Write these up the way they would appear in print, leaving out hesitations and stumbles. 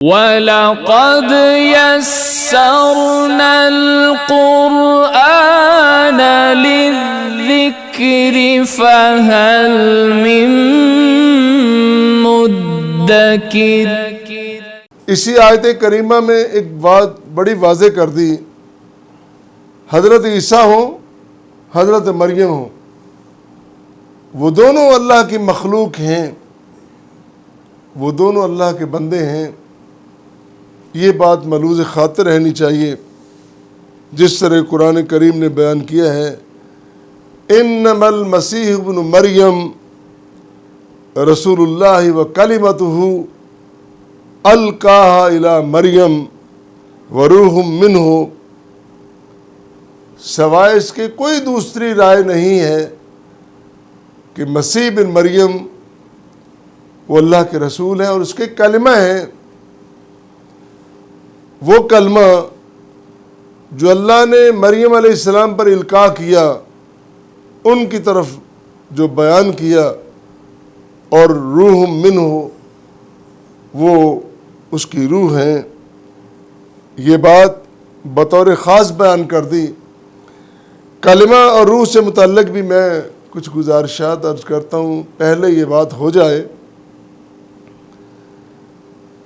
وَلَقَدْ يَسَّرْنَا الْقُرْآنَ لِلذِّكْرِ فَهَلْ مِن مُدَّكِرٍ۔ اسی آیت کریمہ میں ایک بات بڑی واضح کر دی، حضرت عیسیٰ ہوں حضرت مریم ہوں، وہ دونوں اللہ کی مخلوق ہیں، وہ دونوں اللہ کے بندے ہیں۔ یہ بات ملحوظ خاطر رہنی چاہیے، جس طرح قرآن کریم نے بیان کیا ہے، انما المسیح ابن مریم رسول اللہ وکلمتہ القاها الی مریم وروح منہ، سوائے اس کے کوئی دوسری رائے نہیں ہے کہ مسیح بن مریم وہ اللہ کے رسول ہیں اور اس کے کلمہ ہیں۔ وہ کلمہ جو اللہ نے مریم علیہ السلام پر القاء کیا، ان کی طرف جو بیان کیا، اور روح منہ، وہ اس کی روح ہیں، یہ بات بطور خاص بیان کر دی۔ کلمہ اور روح سے متعلق بھی میں کچھ گزارشات عرض کرتا ہوں۔ پہلے یہ بات ہو جائے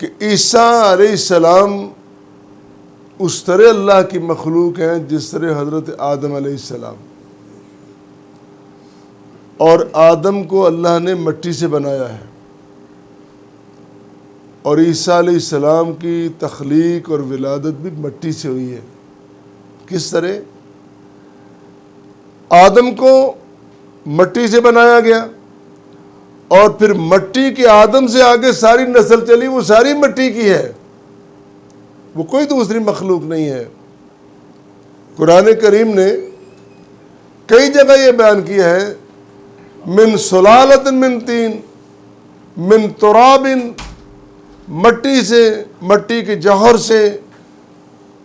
کہ عیسیٰ علیہ السلام اس طرح اللہ کی مخلوق ہیں جس طرح حضرت آدم علیہ السلام، اور آدم کو اللہ نے مٹی سے بنایا ہے، اور عیسیٰ علیہ السلام کی تخلیق اور ولادت بھی مٹی سے ہوئی ہے۔ کس طرح؟ آدم کو مٹی سے بنایا گیا، اور پھر مٹی کے آدم سے آگے ساری نسل چلی، وہ ساری مٹی کی ہے، وہ کوئی دوسری مخلوق نہیں ہے۔ قرآن کریم نے کئی جگہ یہ بیان کیا ہے، من سلالۃ من طین من تراب، مٹی سے، مٹی کے جوہر سے،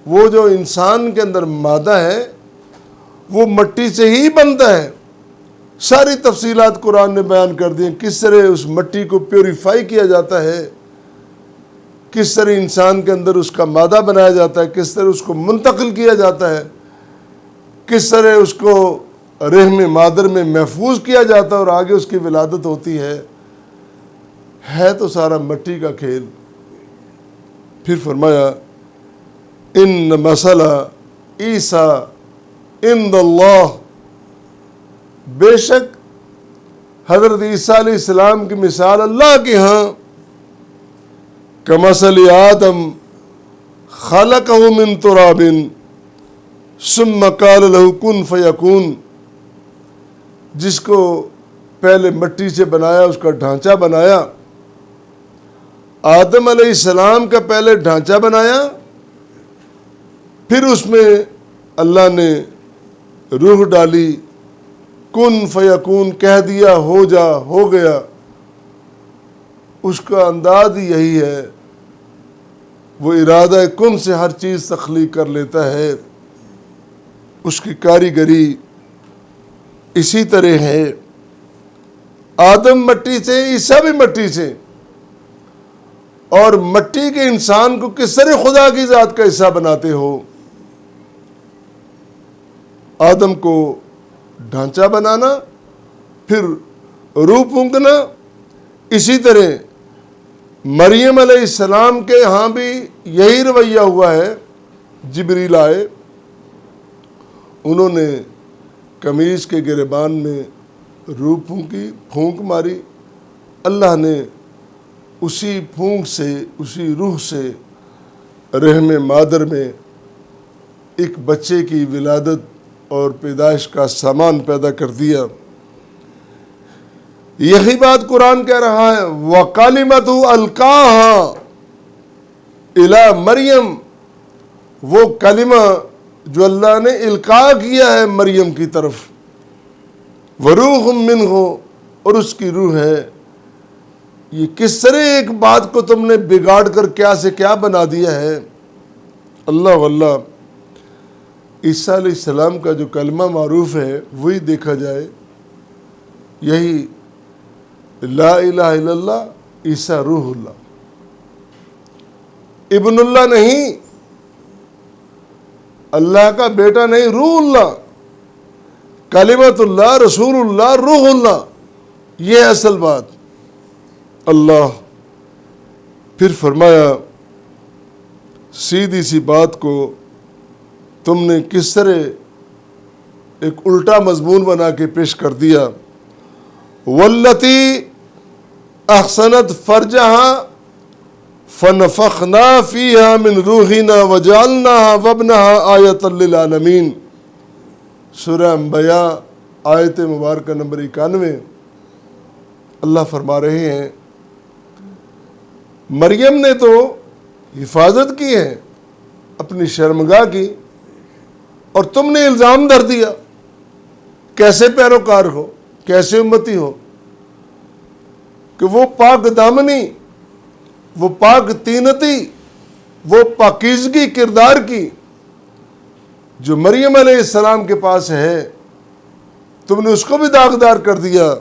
وہ جو انسان کے اندر مادہ ہے وہ مٹی سے ہی بنتا ہے۔ ساری تفصیلات قرآن نے بیان کر دی ہیں، کس طرح اس مٹی کو پیوریفائی کیا جاتا ہے، کس طرح انسان کے اندر اس کا مادہ بنایا جاتا ہے، کس طرح اس کو منتقل کیا جاتا ہے، کس طرح اس کو رحم مادر میں محفوظ کیا جاتا ہے اور آگے اس کی ولادت ہوتی ہے تو سارا مٹی کا کھیل۔ پھر فرمایا ان مثل عیسیٰ عند اللہ، بے شک حضرت عیسیٰ علیہ السلام کی مثال اللہ کے ہاں کمثل آدم خلقہ من تراب ثم قال له کن فیکون، جس کو پہلے مٹی سے بنایا، اس کا ڈھانچہ بنایا، آدم علیہ السلام کا پہلے ڈھانچہ بنایا، پھر اس میں اللہ نے روح ڈالی، کن فیکون کہہ دیا، ہو جا، ہو گیا۔ اس کا انداز ہی یہی ہے، وہ ارادہ کن سے ہر چیز تخلیق کر لیتا ہے، اس کی کاریگری اسی طرح ہے۔ آدم مٹی سے، عیسیٰ بھی مٹی سے، اور مٹی کے انسان کو کس طرح خدا کی ذات کا حصہ بناتے ہو؟ آدم کو ڈھانچہ بنانا، پھر روح پھونکنا۔ اسی طرح مریم علیہ السلام کے ہاں بھی یہی رویہ ہوا ہے۔ جبریل آئے، انہوں نے قمیص کے گریبان میں روح پھونکی، پھونک ماری، اللہ نے اسی پھونک سے، اسی روح سے رحم مادر میں ایک بچے کی ولادت اور پیدائش کا سامان پیدا کر دیا۔ یہی بات قرآن کہہ رہا ہے، وَقَلِمَتُ أَلْقَاهَا إِلَى مریم، وہ کلمہ جو اللہ نے القاء کیا ہے مریم کی طرف، وروح منہ، اور اس کی روح ہے۔ یہ کس طرح ایک بات کو تم نے بگاڑ کر کیا سے کیا بنا دیا ہے۔ اللہ واللہ، عیسیٰ علیہ السلام کا جو کلمہ معروف ہے وہی دیکھا جائے، یہی لا الہ الا اللہ، عیسیٰ روح اللہ۔ ابن اللہ نہیں، اللہ کا بیٹا نہیں، روح اللہ، کلمت اللہ، رسول اللہ، روح اللہ، یہ ہے اصل بات۔ اللہ پھر فرمایا سیدھی سی بات کو تم نے کس طرح ایک الٹا مضمون بنا کے پیش کر دیا۔ واللتی احسنت فرجہا فنفخنا فیہا من روحنا وجعلناہا وابنہا آیۃ للعالمین، سورہ انبیاء آیت مبارکہ نمبر 91۔ اللہ فرما رہے ہیں مریم نے تو حفاظت کی ہے اپنی شرمگاہ کی، اور تم نے الزام دھر دیا۔ کیسے پیروکار ہو، کیسے امتی ہو کہ وہ پاک دامنی، وہ پاک تینتی، وہ پاکیزگی کردار کی جو مریم علیہ السلام کے پاس ہے، تم نے اس کو بھی داغدار کر دیا۔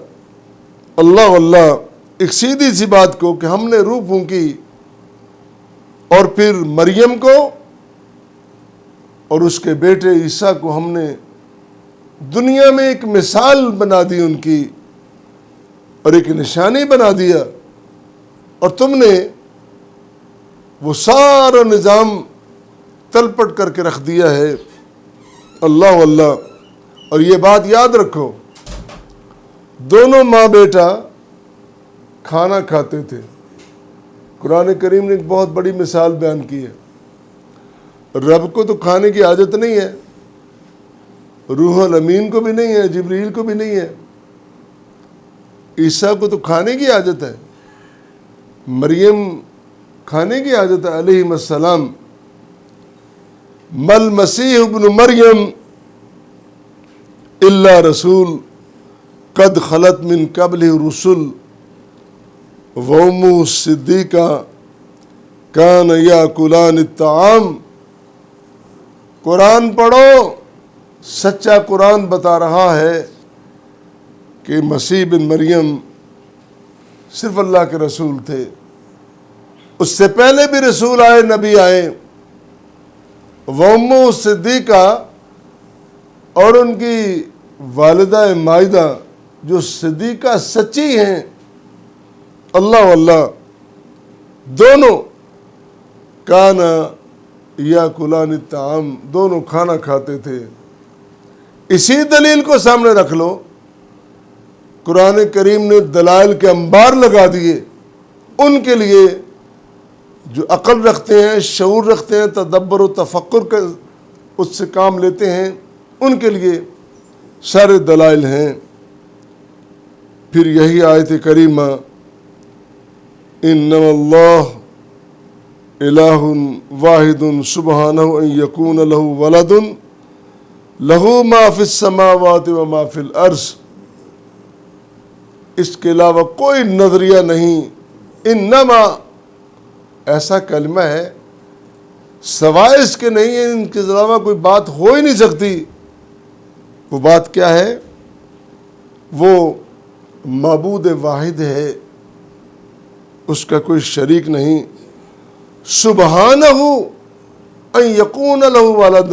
اللہ اللہ، ایک سیدھی سی بات کو کہ ہم نے روح پھونکی اور پھر مریم کو اور اس کے بیٹے عیسیٰ کو ہم نے دنیا میں ایک مثال بنا دی ان کی، اور ایک نشانی بنا دیا، اور تم نے وہ سارا نظام تلپٹ کر کے رکھ دیا ہے۔ اللہ اللہ، اور یہ بات یاد رکھو، دونوں ماں بیٹا کھانا کھاتے تھے۔ قرآن کریم نے ایک بہت بڑی مثال بیان کی ہے۔ رب کو تو کھانے کی عادت نہیں ہے، روح الامین کو بھی نہیں ہے، جبریل کو بھی نہیں ہے، عیسیٰ کو تو کھانے کی عادت ہے، مریم کھانے کی عادت ہے علیہ السلام۔ مل مسیح ابن مریم الا رسول قد خلت من قبلہ رسل وامہ صدیقہ کان یاکلان الطعام۔ قرآن پڑھو، سچا قرآن بتا رہا ہے کہ مسیح بن مریم صرف اللہ کے رسول تھے، اس سے پہلے بھی رسول آئے، نبی آئے۔ وامہ صدیقہ، اور ان کی والدہ مائدہ جو صدیقہ سچی ہیں، اللہ اللہ، دونوں کانا یاکلان الطعام، دونوں کھانا کھاتے تھے۔ اسی دلیل کو سامنے رکھ لو، قرآن کریم نے دلائل کے انبار لگا دیے ان کے لیے جو عقل رکھتے ہیں، شعور رکھتے ہیں، تدبر و تفکر کا اس سے کام لیتے ہیں، ان کے لیے سارے دلائل ہیں۔ پھر یہی آیت کریمہ انما اللہ الہ واحد سبحانہ ان یکون لہ ولد لہ ما فی السماوات و ما فی الارض، اس کے علاوہ کوئی نظریہ نہیں۔ انما ایسا کلمہ ہے سوائے اس کے نہیں ہے، ان کے علاوہ کوئی بات ہو ہی نہیں سکتی۔ وہ بات کیا ہے؟ وہ معبود واحد ہے، اس کا کوئی شریک نہیں۔ سبحانہ ان یکون لہ ولد،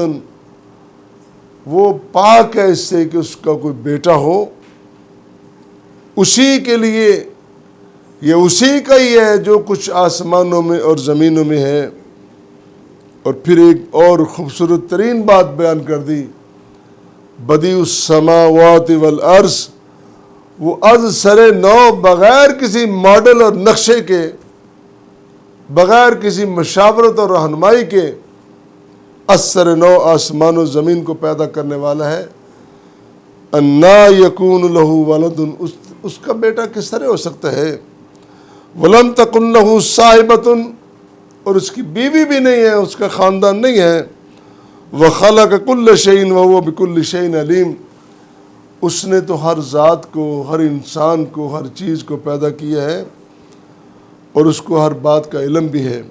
وہ پاک ہے اس سے کہ اس کا کوئی بیٹا ہو۔ اسی کے لیے، یہ اسی کا ہی ہے جو کچھ آسمانوں میں اور زمینوں میں ہے۔ اور پھر ایک اور خوبصورت ترین بات بیان کر دی، بدیع السماوات والارض، وہ از سر نو، بغیر کسی ماڈل اور نقشے کے، بغیر کسی مشاورت اور رہنمائی کے، از سر نو آسمان و زمین کو پیدا کرنے والا ہے۔ انا یکون لہ ولد، اس کا بیٹا کس طرح ہو سکتا ہے؟ ولم تکن لہ صاحبۃ، اور اس کی بیوی بھی نہیں ہے، اس کا خاندان نہیں ہے۔ وخلق کل شیء وہو بکل شیء علیم، اس نے تو ہر ذات کو، ہر انسان کو، ہر چیز کو پیدا کیا ہے، اور اس کو ہر بات کا علم بھی ہے۔